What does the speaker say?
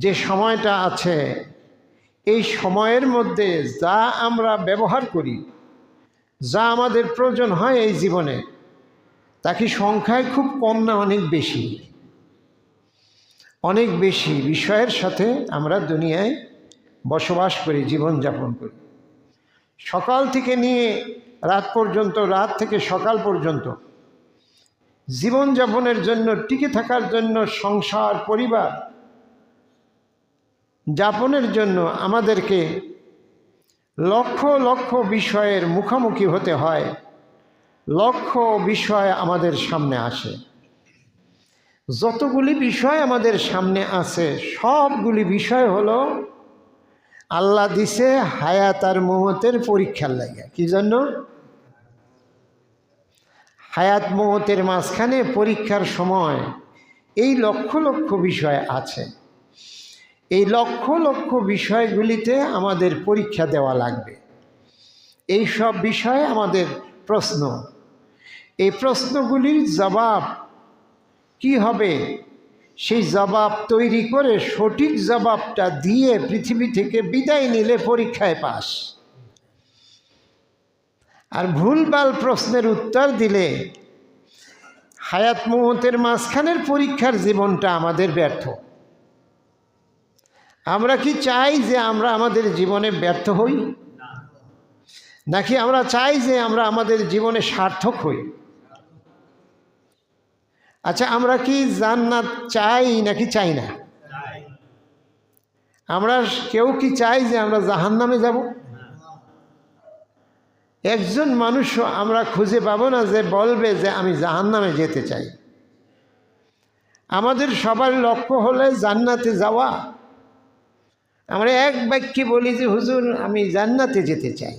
যে সময়টা আছে এই সময়ের মধ্যে যা আমরা ব্যবহার করি, যা আমাদের প্রয়োজন হয় এই জীবনে, তা কি সংখ্যায় খুব কম না অনেক বেশি? অনেক বেশি বিষয়ের সাথে আমরা দুনিয়ায় বসবাস করি, জীবনযাপন করি। সকাল থেকে নিয়ে রাত পর্যন্ত, রাত থেকে সকাল পর্যন্ত জীবনযাপনের জন্য, টিকে থাকার জন্য, সংসার পরিবার যাপনের জন্য আমাদেরকে লক্ষ লক্ষ বিষয়ের মুখোমুখি হতে হয়। লক্ষ বিষয় আমাদের সামনে আসে। যতগুলি বিষয় আমাদের সামনে আছে সবগুলি বিষয় হলো আল্লাহ দিছে হায়াত আর মওতের পরীক্ষার লাগে। কি জন্য? হায়াত মওতের মাঝখানে পরীক্ষার সময় এই লক্ষ লক্ষ বিষয় আছে। এই লক্ষ লক্ষ বিষয়গুলিতে আমাদের পরীক্ষা দেওয়া লাগবে। এই সব বিষয়ে আমাদের প্রশ্ন, এই প্রশ্নগুলির জবাব কি হবে, সেই জবাব তৈরি করে সঠিক জবাবটা দিয়ে পৃথিবী থেকে বিদায় নিলে পরীক্ষায় পাস। আর ভুলভাল প্রশ্নের উত্তর দিলে হায়াত মওতের মাঝখানের পরীক্ষার জীবনটা আমাদের ব্যর্থ। আমরা কি চাই যে আমরা আমাদের জীবনে ব্যর্থ হই, নাকি আমরা চাই যে আমরা আমাদের জীবনে সার্থক হই? আচ্ছা, আমরা কি জান্নাত চাই নাকি চাই না? আমরা কেউ কি চাই যে আমরা জাহান্নামে যাব? একজন মানুষও আমরা খুঁজে পাবো না যে বলবে যে আমি জাহান্নামে যেতে চাই। আমাদের সবার লক্ষ্য হলে জান্নাতে যাওয়া। আমরা এক বাক্যে বলি যে হুজুর আমি জান্নাতে যেতে চাই।